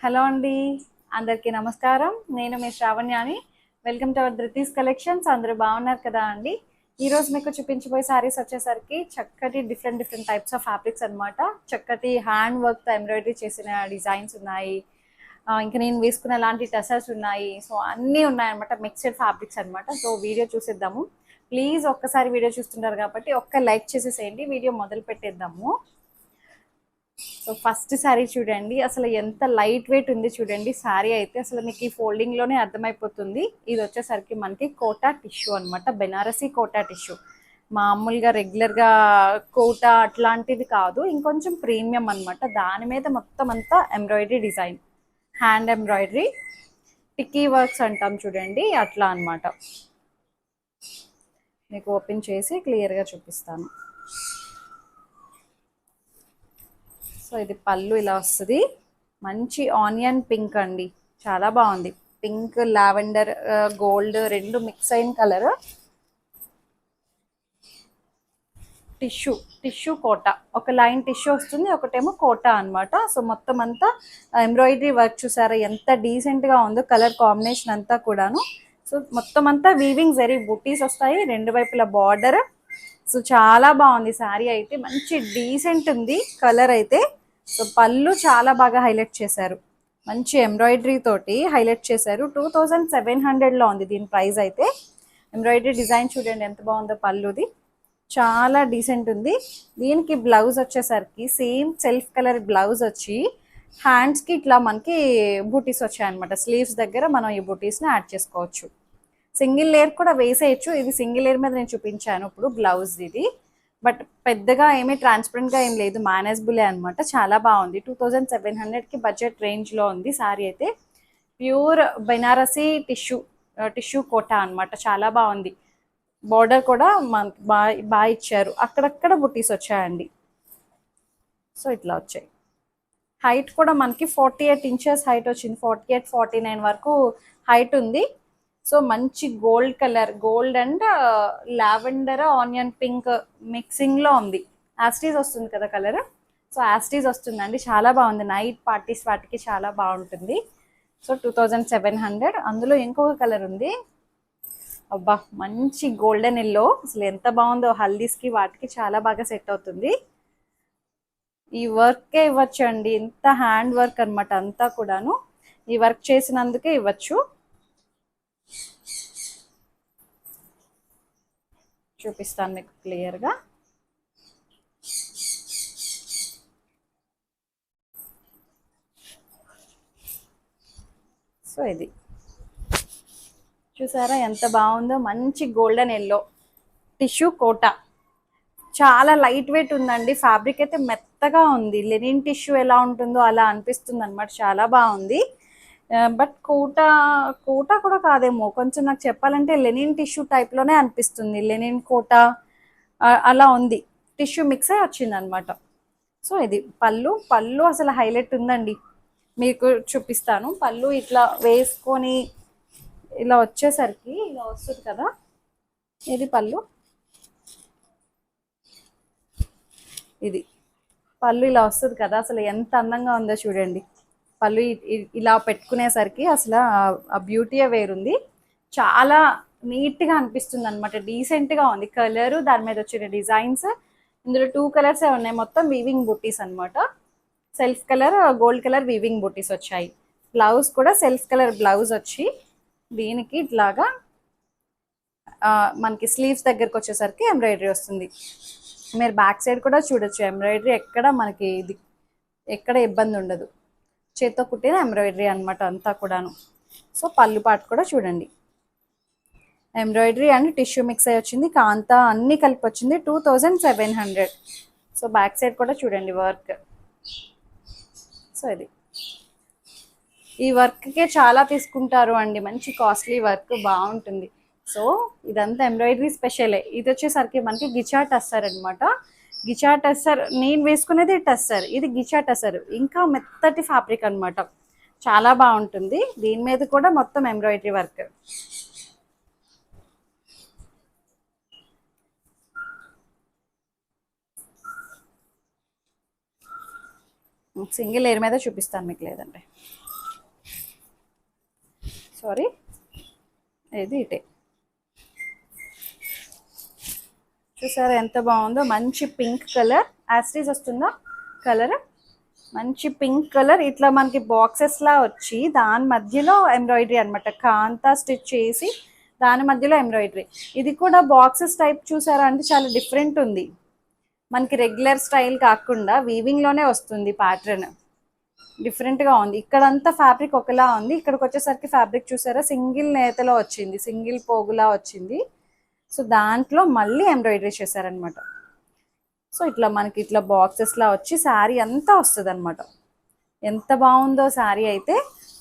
Hello అండి. అందరికీ నమస్కారం. నేను మీ శ్రావణ్యాని. Welcome to our Dhruti's collections. అందరూ బాగున్నారు కదా అండి. ఈరోజు మీకు చూపించబోయే శారీస్ వచ్చేసరికి చక్కటి డిఫరెంట్ టైప్స్ ఆఫ్ ఫ్యాబ్రిక్స్ అనమాట. చక్కటి హ్యాండ్ వర్క్తో ఎంబ్రాయిడరీ చేసిన డిజైన్స్ ఉన్నాయి. ఇంకా నేను వేసుకున్న లాంటి టసర్స్ ఉన్నాయి. సో అన్నీ ఉన్నాయన్నమాట. మిక్స్డ్ ఫ్యాబ్రిక్స్ అనమాట. సో వీడియో చూసేద్దాము. ప్లీజ్ ఒక్కసారి వీడియో చూస్తుంటారు కాబట్టి ఒక్క లైక్ చేసేసేయండి. వీడియో మొదలు పెట్టేద్దాము. సో ఫస్ట్ శారీ చూడండి, అసలు ఎంత లైట్ వెయిట్ ఉంది చూడండి. శారీ అయితే అసలు మీకు ఈ ఫోల్డింగ్ లోనే అర్థమైపోతుంది. ఇది వచ్చేసరికి మనకి కోటా టిష్యూ అనమాట, బెనారసీ కోటా టిష్యూ. మామూలుగా రెగ్యులర్ గా కోటా అట్లాంటిది కాదు, ఇంకొంచెం ప్రీమియం అనమాట. దాని మీద మొత్తం అంతా ఎంబ్రాయిడరీ డిజైన్, హ్యాండ్ ఎంబ్రాయిడరీ, టిక్కీ వర్క్స్ అంటాం చూడండి, అట్లా అనమాట. మీకు ఓపెన్ చేసి క్లియర్గా చూపిస్తాను. సో ఇది పళ్ళు ఇలా వస్తుంది. మంచి ఆనియన్ పింక్ అండి, చాలా బాగుంది. పింక్, లావెండర్, గోల్డ్ రెండు మిక్స్ అయిన కలర్. టిష్యూ టిష్యూ కోటా, ఒక లైన్ టిష్యూ వస్తుంది, ఒకటేమో కోటా అనమాట. సో మొత్తం అంతా ఎంబ్రాయిడరీ వర్క్ చూసారా ఎంత డీసెంట్గా ఉందో, కలర్ కాంబినేషన్ అంతా కూడాను. సో మొత్తం అంతా వీవింగ్ జరీ బుటీస్ వస్తాయి, రెండు వైపుల బార్డర్. సో చాలా బాగుంది శారీ అయితే, మంచి డీసెంట్ ఉంది కలర్ అయితే. సో పళ్ళు చాలా బాగా హైలైట్ చేశారు, మంచి ఎంబ్రాయిడరీ తోటి హైలైట్ చేశారు. 2700లో ఉంది దీని ప్రైస్ అయితే. ఎంబ్రాయిడరీ డిజైన్ చూడండి ఎంత బాగుందో, పళ్ళుది చాలా డీసెంట్ ఉంది. దీనికి బ్లౌజ్ వచ్చేసరికి సేమ్ సెల్ఫ్ కలర్ బ్లౌజ్ వచ్చి, హ్యాండ్స్కి ఇట్లా మనకి బూటీస్ వచ్చాయన్నమాట. స్లీవ్స్ దగ్గర మనం ఈ బూటీస్ని యాడ్ చేసుకోవచ్చు. సింగిల్ లేయర్ కూడా వేసేయచ్చు. ఇది సింగిల్ లేయర్ మీద నేను చూపించాను ఇప్పుడు బ్లౌజ్ ఇది. బట్ పెద్దగా ఏమీ ట్రాన్స్పరెంట్గా ఏం లేదు, మేనేజబులే అనమాట. చాలా బాగుంది. 2700కి బడ్జెట్ రేంజ్లో ఉంది శారీ అయితే. ప్యూర్ బెనారసీ టిష్యూ కోటా అనమాట, చాలా బాగుంది. బార్డర్ కూడా మనకి బాగా ఇచ్చారు, అక్కడక్కడ బుట్టీస్ వచ్చాయండి. సో ఇట్లా వచ్చాయి. హైట్ కూడా మనకి 48 ఇంచెస్ హైట్ వచ్చింది, 48, 49 వరకు హైట్ ఉంది. సో మంచి gold colour, gold and lavender onion pink మిక్సింగ్లో ఉంది. యాస్టీస్ వస్తుంది కదా కలర్, సో యాస్టీస్ వస్తుందండి. చాలా బాగుంది, నైట్ పార్టీస్ వాటికి చాలా బాగుంటుంది. సో 2700. అందులో ఇంకొక కలర్ ఉంది, అబ్బా మంచి గోల్డెన్ ఎల్లో, అసలు ఎంత బాగుందో. హల్దీస్కి వాటికి చాలా బాగా సెట్ అవుతుంది. ఈ వర్కే ఇవ్వచ్చు అండి, ఇంత హ్యాండ్ వర్క్ అనమాట అంతా కూడాను. ఈ వర్క్ చేసినందుకే ఇవ్వచ్చు. చూపిస్తాను మీకు క్లియర్గా. సో ఇది చూసారా ఎంత బాగుందో, మంచి గోల్డెన్ ఎల్లో టిష్యూ కోటా. చాలా లైట్ వెయిట్ ఉందండి, ఫ్యాబ్రిక్ అయితే మెత్తగా ఉంది. లెనిన్ టిష్యూ ఎలా ఉంటుందో అలా అనిపిస్తుంది అనమాట, చాలా బాగుంది. బట్ కోటా కోటా కూడా కాదేమో, కొంచెం నాకు చెప్పాలంటే లెనిన్ టిష్యూ టైప్లోనే అనిపిస్తుంది. లెనిన్ కోటా అలా ఉంది, టిష్యూ మిక్స్ అయి వచ్చింది అనమాట. సో ఇది పళ్ళు. పళ్ళు అసలు హైలైట్ ఉందండి, మీకు చూపిస్తాను. పళ్ళు ఇట్లా వేసుకొని ఇలా వచ్చేసరికి ఇలా వస్తుంది కదా, ఇది పళ్ళు. ఇది పళ్ళు ఇలా వస్తుంది కదా, అసలు ఎంత అందంగా ఉందో చూడండి. పళ్ళు ఇలా పెట్టుకునేసరికి అసలు ఆ బ్యూటీయే వేరుంది. చాలా నీట్గా అనిపిస్తుంది అనమాట, డీసెంట్గా ఉంది. కలరు, దాని మీద వచ్చిన డిజైన్స్, ఇందులో 2 కలర్సే ఉన్నాయి. మొత్తం వీవింగ్ బుట్టీస్ అనమాట. Self colour, gold colour weaving buttis వచ్చాయి. బ్లౌజ్ కూడా సెల్ఫ్ కలర్ బ్లౌజ్ వచ్చి, దీనికి ఇట్లాగా మనకి స్లీవ్స్ దగ్గరకు వచ్చేసరికి ఎంబ్రాయిడరీ వస్తుంది. మీరు బ్యాక్ సైడ్ కూడా చూడొచ్చు, ఎంబ్రాయిడరీ ఎక్కడ మనకి ఇది ఎక్కడ ఇబ్బంది ఉండదు. చేత్తో కుట్టిన ఎంబ్రాయిడరీ అనమాట అంతా కూడాను. సో పళ్ళు పాటు కూడా చూడండి, ఎంబ్రాయిడరీ అండ్ టిష్యూ మిక్స్ అయ్యి వచ్చింది, కాంతా అన్నీ కలిపి వచ్చింది 2700. సో బ్యాక్ సైడ్ కూడా చూడండి వర్క్. సో ఇది ఈ వర్క్కే చాలా తీసుకుంటారు అండి, మంచి కాస్ట్లీ వర్క్, బాగుంటుంది. సో ఇదంతా ఎంబ్రాయిడరీ స్పెషలే. ఇది వచ్చేసరికి మనకి గిచా టస్సర్ అనమాట. గిచా టస్సర్ నేను వేసుకునేది టస్సర్, ఇది గిచా టస్సర్, ఇంకా మెత్తటి ఫ్యాబ్రిక్ అనమాట, చాలా బాగుంటుంది. దీని మీద కూడా మొత్తం ఎంబ్రాయిడరీ వర్క్. సింగిల్ లేయర్ మీద చూపిస్తాను మీకు, లేదంటే సారీ, ఇది ఇటే. చూసారా ఎంత బాగుందో, మంచి పింక్ కలర్, యాస్టీస్ వస్తుందా కలర్, మంచి పింక్ కలర్. ఇట్లా మనకి బాక్సెస్ లా వచ్చి దాని మధ్యలో ఎంబ్రాయిడరీ అనమాట, కాంతా స్టిచ్ చేసి దాని మధ్యలో ఎంబ్రాయిడరీ. ఇది కూడా బాక్సెస్ టైప్ చూసారా అంటే చాలా డిఫరెంట్ ఉంది, మనకి రెగ్యులర్ స్టైల్ కాకుండా వీవింగ్లోనే వస్తుంది ప్యాటర్న్, డిఫరెంట్గా ఉంది. ఇక్కడంతా ఫ్యాబ్రిక్ ఒకలా ఉంది, ఇక్కడికి వచ్చేసరికి ఫ్యాబ్రిక్ చూసారా సింగిల్ నేతలో వచ్చింది, సింగిల్ పోగులా వచ్చింది. సో దాంట్లో మళ్ళీ ఎంబ్రాయిడరీ చేశారనమాట. సో ఇట్లా మనకి ఇట్లా బాక్సెస్లా వచ్చి శారీ అంతా వస్తుంది అనమాట. ఎంత బాగుందో శారీ అయితే.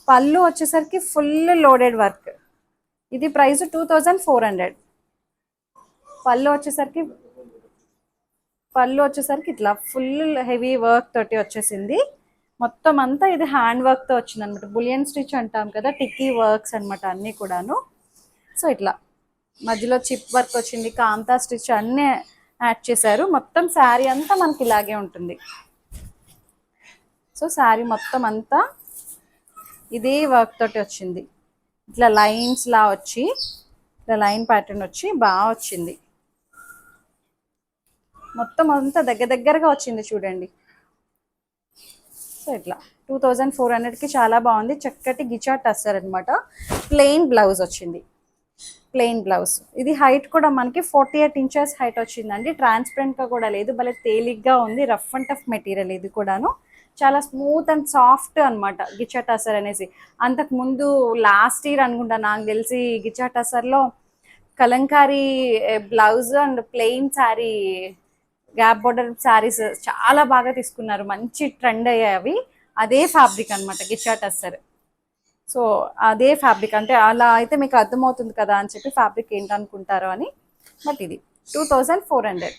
పళ్ళు వచ్చేసరికి ఫుల్ లోడెడ్ వర్క్, ఇది ప్రైస్ 2400. పళ్ళు వచ్చేసరికి ఇట్లా ఫుల్ హెవీ వర్క్ తోటి వచ్చేసింది. మొత్తం అంతా ఇది హ్యాండ్ వర్క్తో వచ్చింది అనమాట, బులియన్ స్టిచ్ అంటాం కదా, టిక్కీ వర్క్స్ అనమాట అన్నీ కూడాను. సో ఇట్లా మధ్యలో చిప్ వర్క్ వచ్చింది, కాంతా స్టిచ్ అన్నీ యాడ్ చేశారు. మొత్తం శారీ అంతా మనకి ఇలాగే ఉంటుంది. సో శారీ మొత్తం అంతా ఇదే వర్క్ తోటి వచ్చింది, ఇట్లా లైన్స్ లా వచ్చి, ఇట్లా లైన్ ప్యాటర్న్ వచ్చి బాగా వచ్చింది. మొత్తం అంతా దగ్గరగా వచ్చింది చూడండి. సో ఇట్లా 2400కి చాలా బాగుంది. చక్కటి గిచా టస్సర్ అనమాట, ప్లెయిన్ బ్లౌజ్ వచ్చింది, ప్లెయిన్ బ్లౌజ్. ఇది హైట్ కూడా మనకి 48 ఇంచెస్ హైట్ వచ్చిందండి. ట్రాన్స్పరెంట్గా కూడా లేదు, భలే తేలిగ్గా ఉంది. రఫ్ అండ్ టఫ్ మెటీరియల్ ఇది కూడాను, చాలా స్మూత్ అండ్ సాఫ్ట్ అనమాట గిచా టసర్ అనేసి. అంతకు ముందు లాస్ట్ ఇయర్ అనుకుంటా నాకు తెలిసి గిచా టసర్లో Kalamkari blouse and plain sari, gap border saris చాలా బాగా తీసుకున్నారు, మంచి ట్రెండ్ అయ్యాయి అవి. అదే ఫ్యాబ్రిక్ అనమాట గిచా టస్సర్. సో అదే ఫ్యాబ్రిక్ అంటే అలా అయితే మీకు అర్థమవుతుంది కదా అని చెప్పి ఫ్యాబ్రిక్ ఏంటనుకుంటారో అని. బట్ ఇది 2400.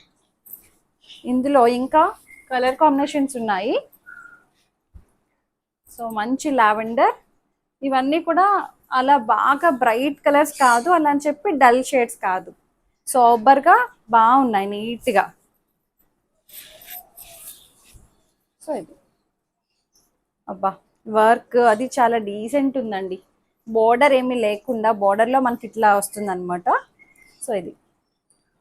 ఇందులో ఇంకా కలర్ కాంబినేషన్స్ ఉన్నాయి. సో మంచి లావెండర్, ఇవన్నీ కూడా అలా బాగా బ్రైట్ కలర్స్ కాదు, అలా అని చెప్పి డల్ షేడ్స్ కాదు, సోబర్గా బాగున్నాయి నీట్గా. సో ఇది అబ్బా వర్క్ అది చాలా డీసెంట్ ఉందండి, బోర్డర్ ఏమీ లేకుండా బోర్డర్లో మనకి ఇట్లా వస్తుంది అనమాట. సో ఇది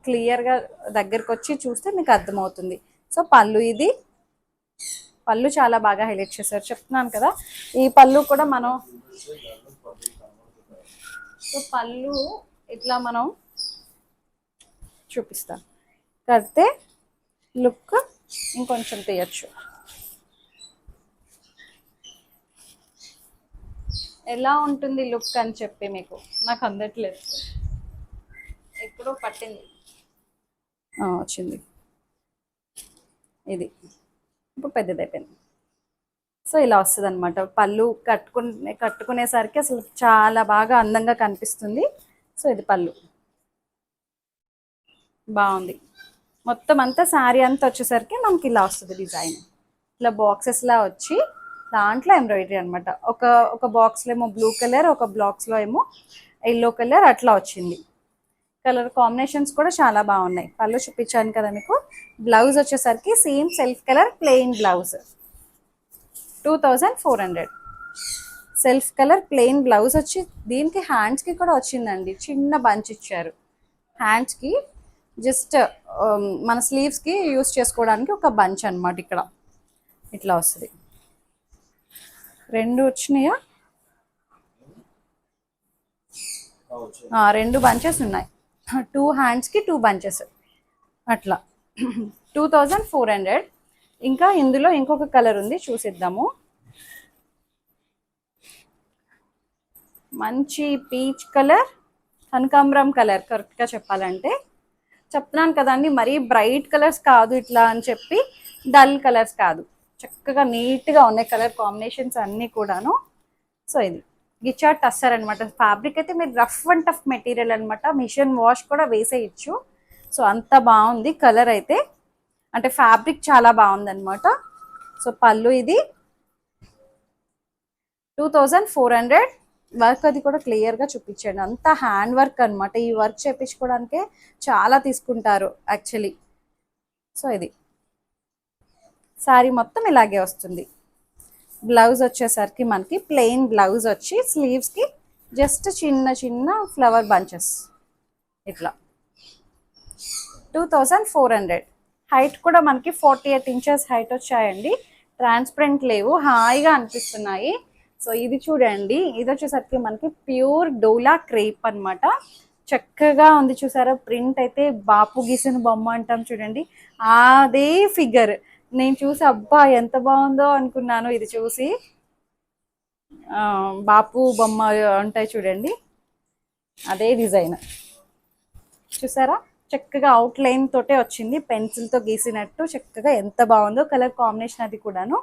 క్లియర్గా దగ్గరకు వచ్చి చూస్తే మీకు అర్థమవుతుంది. సో పళ్ళు, ఇది పళ్ళు చాలా బాగా హైలైట్ చేశారు, చెప్తున్నాను కదా. ఈ పళ్ళు కూడా మనం, సో పళ్ళు ఇట్లా మనం చూపిస్తాం, కడితే లుక్ ఇంకొంచెం తీయచ్చు. ఎలా ఉంటుంది లుక్ అని చెప్పి మీకు నాకు అందట్లేదు, ఎప్పుడో పట్టింది వచ్చింది. ఇది ఇప్పుడు పెద్దదైపోయింది. సో ఇలా వస్తుంది అనమాట. పళ్ళు కట్టుకునేసరికి అసలు చాలా బాగా అందంగా కనిపిస్తుంది. సో ఇది పళ్ళు బాగుంది. మొత్తం అంతా శారీ అంతా వచ్చేసరికి మనకి ఇలా వస్తుంది డిజైన్, ఇలా బాక్సెస్లా వచ్చి దాంట్లో ఎంబ్రాయిడరీ అనమాట. ఒక బాక్స్లో ఏమో బ్లూ కలర్, ఒక బాక్స్లో ఏమో ఎల్లో కలర్, అట్లా వచ్చింది. కలర్ కాంబినేషన్స్ కూడా చాలా బాగున్నాయి. పళ్ళు చూపించాను కదా మీకు. బ్లౌజ్ వచ్చేసరికి same self colour plain blouse, 2400. Self colour plain blouse వచ్చి దీనికి హ్యాండ్స్కి కూడా వచ్చిందండి, చిన్న బంచ్ ఇచ్చారు హ్యాండ్స్కి, జస్ట్ మన స్లీవ్స్కి యూస్ చేసుకోవడానికి ఒక బంచ్ అనమాట. ఇక్కడ ఇట్లా వస్తుంది. రెండు వచ్చినాయా, 2 బంచెస్ ఉన్నాయి, 2 హ్యాండ్స్కి 2 బంచెస్ అట్లా. 2400. ఇంకా ఇందులో ఇంకొక కలర్ ఉంది, చూసిద్దాము. మంచి పీచ్ కలర్, కనకాంబరం కలర్ కరెక్ట్గా చెప్పాలంటే. చెప్తున్నాను కదండి, మరీ బ్రైట్ కలర్స్ కాదు ఇట్లా అని చెప్పి, డల్ కలర్స్ కాదు, చక్కగా నీట్గా ఉన్నాయి కలర్ కాంబినేషన్స్ అన్నీ కూడాను. సో ఇది గిచా టస్సర్ అనమాట. ఫ్యాబ్రిక్ అయితే మీరు రఫ్ అండ్ టఫ్ మెటీరియల్ అనమాట, మిషన్ వాష్ కూడా వేసేయచ్చు. సో అంత బాగుంది కలర్ అయితే, అంటే ఫ్యాబ్రిక్ చాలా బాగుంది అనమాట. సో పళ్ళు ఇది 2400. వర్క్ అది కూడా క్లియర్గా చూపించండి, అంతా హ్యాండ్ వర్క్ అనమాట. ఈ వర్క్ చేయించుకోవడానికే చాలా తీసుకుంటారు యాక్చువల్లీ. సో ఇది శారీ మొత్తం ఇలాగే వస్తుంది. బ్లౌజ్ వచ్చేసరికి మనకి ప్లెయిన్ బ్లౌజ్ వచ్చి స్లీవ్స్కి జస్ట్ చిన్న చిన్న ఫ్లవర్ బంచెస్ ఇట్లా 2400. హైట్ కూడా మనకి 48 ఇంచెస్ హైట్ వచ్చాయండి. ట్రాన్స్పరెంట్ లేవు, హాయిగా అనిపిస్తున్నాయి. సో ఇది చూడండి, ఇది వచ్చేసరికి మనకి ప్యూర్ డోలా క్రేప్ అన్నమాట. చక్కగా ఉంది చూసారా, ప్రింట్ అయితే బాపు గీసిన బొమ్మ అంటాం చూడండి, అదే ఫిగర్. నేను చూసి అబ్బా ఎంత బాగుందో అనుకున్నాను ఇది చూసి. బాపు బొమ్మ ఉంటాయి చూడండి, అదే డిజైన్ చూసారా, చక్కగా అవుట్ లైన్ తోటే వచ్చింది, పెన్సిల్తో గీసినట్టు చక్కగా ఎంత బాగుందో కలర్ కాంబినేషన్ అది కూడాను.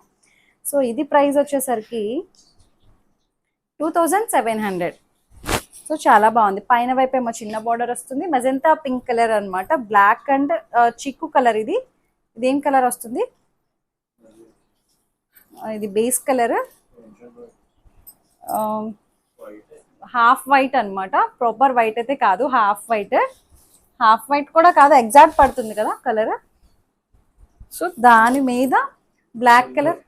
సో ఇది ప్రైస్ వచ్చేసరికి 2700. సో చాలా బాగుంది. పైన వైపు ఏమో చిన్న బార్డర్ వస్తుంది, మజెంతా పింక్ కలర్ అనమాట, బ్లాక్ అండ్ చిక్కు కలర్. ఇది ఇదేం కలర్ వస్తుంది, ఇది బేస్ కలర్ హాఫ్ వైట్ అనమాట, ప్రాపర్ వైట్ అయితే కాదు, హాఫ్ వైట్. హాఫ్ వైట్ కూడా కాదు, ఎగ్జాక్ట్ పడుతుంది కదా కలర్. సో దాని మీద బ్లాక్ కలర్,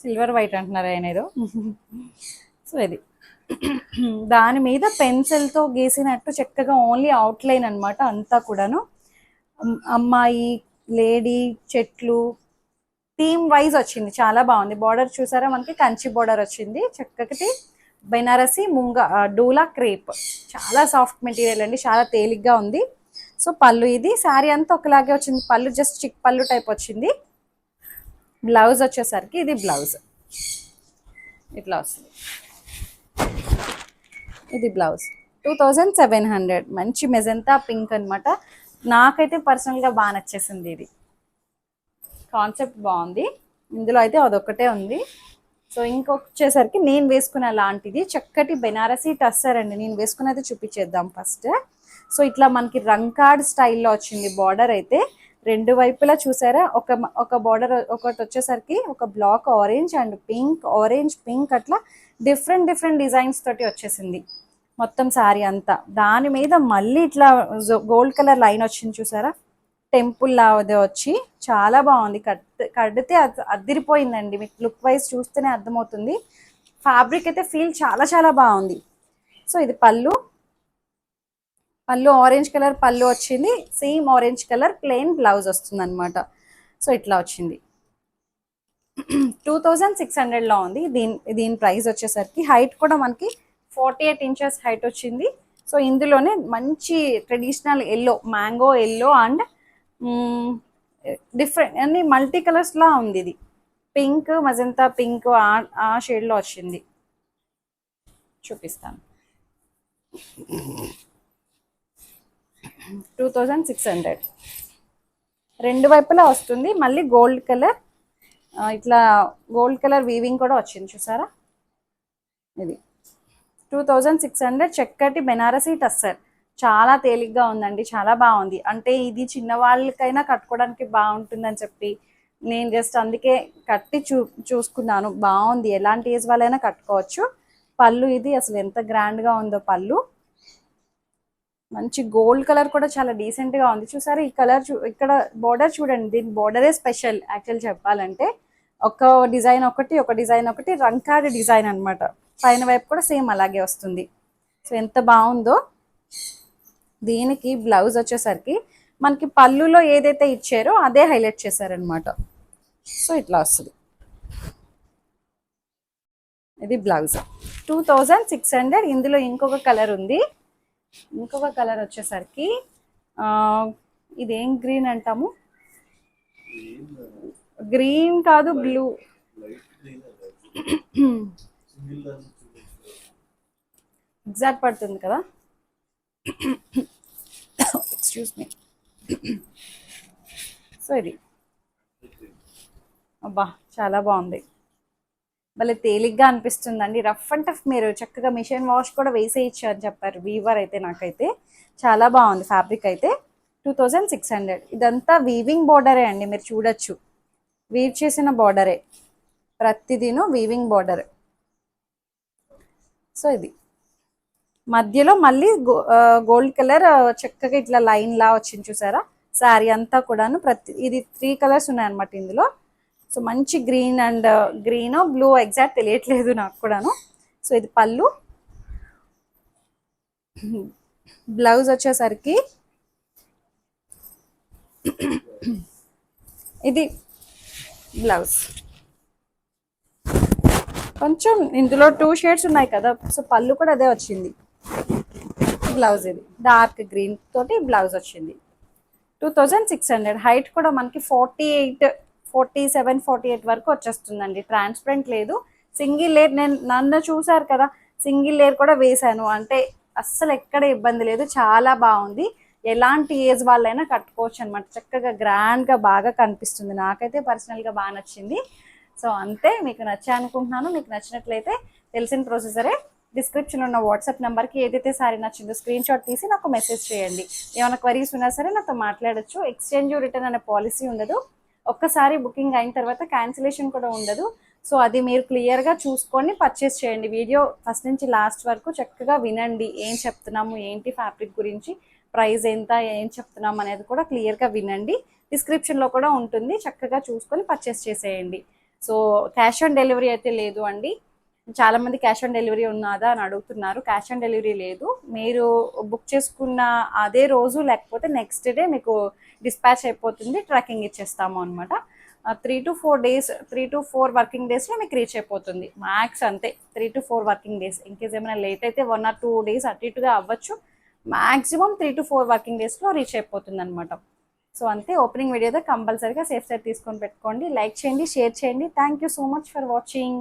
సిల్వర్ వైట్ అంటున్నారు ఆయన ఏదో. సో ఇది దాని మీద పెన్సిల్తో గీసినట్టు చక్కగా ఓన్లీ అవుట్లైన్ అనమాట అంతా కూడాను. అమ్మాయి, లేడీ, చెట్లు థీమ్ వైజ్ వచ్చింది, చాలా బాగుంది. బార్డర్ చూసారా, మనకి కంచి బార్డర్ వచ్చింది, చక్కటి బెనారసి ముంగ డోలా క్రేప్, చాలా సాఫ్ట్ మెటీరియల్ అండి, చాలా తేలిగ్గా ఉంది. సో పళ్ళు, ఇది శారీ అంతా ఒకలాగే వచ్చింది, పళ్ళు జస్ట్ చిక్ పళ్ళు టైప్ వచ్చింది. బ్లౌజ్ వచ్చేసరికి ఇది బ్లౌజ్ ఇట్లా వస్తుంది, ఇది బ్లౌజ్ 2700. మంచి మెజెంతా పింక్ అనమాట. నాకైతే పర్సనల్గా బాగా నచ్చేసింది, ఇది కాన్సెప్ట్ బాగుంది. ఇందులో అయితే అదొక్కటే ఉంది. సో ఇంకొచ్చేసరికి నేను వేసుకున్న లాంటిది చక్కటి బెనారసీ టస్సర్ అండి, నేను వేసుకున్నది చూపించేద్దాం ఫస్ట్. సో ఇట్లా మనకి రంకాడ్ స్టైల్లో వచ్చింది బార్డర్ అయితే, రెండు వైపులా చూసారా, ఒక బార్డర్ ఒకటి వచ్చేసరికి ఒక black orange and pink, orange pink, అట్లా డిఫరెంట్ డిఫరెంట్ డిజైన్స్ తోటి వచ్చేసింది మొత్తం శారీ అంతా. దాని మీద మళ్ళీ ఇట్లా గోల్డ్ కలర్ లైన్ వచ్చింది చూసారా, టెంపుల్ లాగా వచ్చి చాలా బాగుంది. కడితే అదిరిపోయిందండి, మీకు లుక్ వైజ్ చూస్తేనే అర్థమవుతుంది. ఫ్యాబ్రిక్ అయితే ఫీల్ చాలా చాలా బాగుంది. సో ఇది పళ్ళు, పళ్ళు ఆరెంజ్ కలర్ పళ్ళు వచ్చింది, same orange colour plain blouse వస్తుంది అనమాట. సో ఇట్లా వచ్చింది. 2600లో ఉంది. దీని ప్రైస్ వచ్చేసరికి హైట్ కూడా మనకి 48 ఇంచెస్ హైట్ వచ్చింది. సో ఇందులోనే మంచి traditional yellow, mango yellow and different అన్ని మల్టీ కలర్స్లా ఉంది. ఇది పింక్, మజంతా పింక్, ఆ షేడ్లో వచ్చింది, చూపిస్తాను. 2600 రెండు వైపులా వస్తుంది. మళ్ళీ గోల్డ్ కలర్, ఇట్లా గోల్డ్ కలర్ వీవింగ్ కూడా వచ్చింది చూసారా. ఇది 2600 చక్కటి బెనారసీ టస్సర్, చాలా తేలిగ్గా ఉందండి, చాలా బాగుంది. అంటే ఇది చిన్న వాళ్ళకైనా కట్టుకోవడానికి బాగుంటుందని చెప్పి నేను జస్ట్ అందుకే కట్టి చూసుకున్నాను. బాగుంది, ఎలాంటి ఏజ్ వాళ్ళైనా కట్టుకోవచ్చు. పళ్ళు ఇది అసలు ఎంత గ్రాండ్గా ఉందో పళ్ళు, మంచి గోల్డ్ కలర్ కూడా చాలా డీసెంట్గా ఉంది చూసారా. ఈ కలర్ ఇక్కడ బోర్డర్ చూడండి, దీని బోర్డరే స్పెషల్ యాక్చువల్ చెప్పాలంటే. ఒక డిజైన్ ఒకటి రంకాడ్ డిజైన్ అనమాట. పైన వైపు కూడా సేమ్ అలాగే వస్తుంది. సో ఎంత బాగుందో. దీనికి బ్లౌజ్ వచ్చేసరికి మనకి పళ్ళులో ఏదైతే ఇచ్చారో అదే హైలైట్ చేశారనమాట. సో ఇట్లా వస్తుంది, ఇది బ్లౌజ్ 2600. ఇందులో ఇంకొక కలర్ ఉంది, ఇంకొక కలర్ వచ్చేసరికి ఇదేం గ్రీన్ అంటాము, గ్రీన్ కాదు బ్లూ, ఎగ్జాక్ట్ పడుతుంది కదా, ఎక్స్క్యూజ్ మీ. సో ఇది అబ్బా చాలా బాగుంది, భలే తేలిగ్గా అనిపిస్తుందండి. రఫ్ అండ్ టఫ్, మీరు చక్కగా మిషన్ వాష్ కూడా వేసేయచ్చు అని చెప్పారు వీవర్ అయితే. నాకైతే చాలా బాగుంది ఫ్యాబ్రిక్ అయితే. 2600. ఇదంతా వీవింగ్ బార్డరే అండి, మీరు చూడొచ్చు, వీవ్ చేసిన బార్డరే, ప్రతిదీను వీవింగ్ బార్డర్. సో ఇది మధ్యలో మళ్ళీ గోల్డ్ కలర్ చక్కగా ఇట్లా లైన్ లా వచ్చింది చూసారా. శారీ అంతా కూడాను ఇది 3 కలర్స్ ఉన్నాయన్నమాట ఇందులో. సో మంచి green and green blue exact తెలియట్లేదు నాకు కూడాను. సో ఇది పళ్ళు. బ్లౌజ్ వచ్చేసరికి ఇది బ్లౌజ్. కొంచెం ఇందులో 2 షేడ్స్ ఉన్నాయి కదా, సో పళ్ళు కూడా అదే వచ్చింది. బ్లౌజ్ ఇది డార్క్ గ్రీన్ తోటి బ్లౌజ్ వచ్చింది. 2600. హైట్ కూడా మనకి 48, 47, 48 వరకు వచ్చేస్తుందండి. ట్రాన్స్పరెంట్ లేదు. సింగిల్ లేయర్, నన్ను చూసారు కదా, సింగిల్ లేయర్ కూడా వేశాను అంటే అస్సలు ఎక్కడ ఇబ్బంది లేదు. చాలా బాగుంది. ఎలాంటి ఏజ్ వాళ్ళైనా కట్టుకోవచ్చు అనమాట. చక్కగా గ్రాండ్గా బాగా కనిపిస్తుంది. నాకైతే పర్సనల్గా బాగా నచ్చింది. సో అంతే, మీకు నచ్చాయి అనుకుంటున్నాను. మీకు నచ్చినట్లయితే తెలిసిన ప్రొసెసరే, డిస్క్రిప్షన్ ఉన్న వాట్సాప్ నెంబర్కి ఏదైతే సారీ నచ్చిందో స్క్రీన్ షాట్ తీసి నాకు మెసేజ్ చేయండి. ఏమైనా క్వరీస్ ఉన్నా సరే నాతో మాట్లాడచ్చు. ఎక్స్చేంజ్ రిటర్న్ అనే పాలసీ ఉండదు. ఒక్కసారి బుకింగ్ అయిన తర్వాత క్యాన్సిలేషన్ కూడా ఉండదు. సో అది మీరు క్లియర్గా చూసుకొని పర్చేస్ చేయండి. వీడియో ఫస్ట్ నుంచి లాస్ట్ వరకు చక్కగా వినండి. ఏం చెప్తున్నాము, ఏంటి ఫ్యాబ్రిక్ గురించి, ప్రైస్ ఎంత, ఏం చెప్తున్నాం అనేది కూడా క్లియర్గా వినండి. డిస్క్రిప్షన్లో కూడా ఉంటుంది. చక్కగా చూసుకొని పర్చేస్ చేసేయండి. సో క్యాష్ ఆన్ డెలివరీ అయితే లేదు అండి. చాలామంది క్యాష్ ఆన్ డెలివరీ ఉన్నదా అని అడుగుతున్నారు. క్యాష్ ఆన్ డెలివరీ లేదు. మీరు బుక్ చేసుకున్న అదే రోజు లేకపోతే నెక్స్ట్ డే మీకు డిస్పాచ్ అయిపోతుంది. ట్రాకింగ్ ఇచ్చేస్తాము అనమాట. 3 to 4 days, 3 to 4 వర్కింగ్ డేస్లో మీకు రీచ్ అయిపోతుంది. మ్యాక్స్ అంతే 3 to 4 వర్కింగ్ డేస్. ఇన్కేస్ ఏమైనా లేట్ అయితే 1 or 2 days అటు ఇటుగా అవ్వచ్చు. మ్యాక్సిమం 3 to 4 వర్కింగ్ డేస్లో రీచ్ అయిపోతుంది అనమాట. సో అంతే, ఓపెనింగ్ వీడియోతో కంపల్సరీగా సేఫ్ సైడ్ తీసుకొని పెట్టుకోండి. లైక్ చేయండి, షేర్ చేయండి. Thank you so much for watching.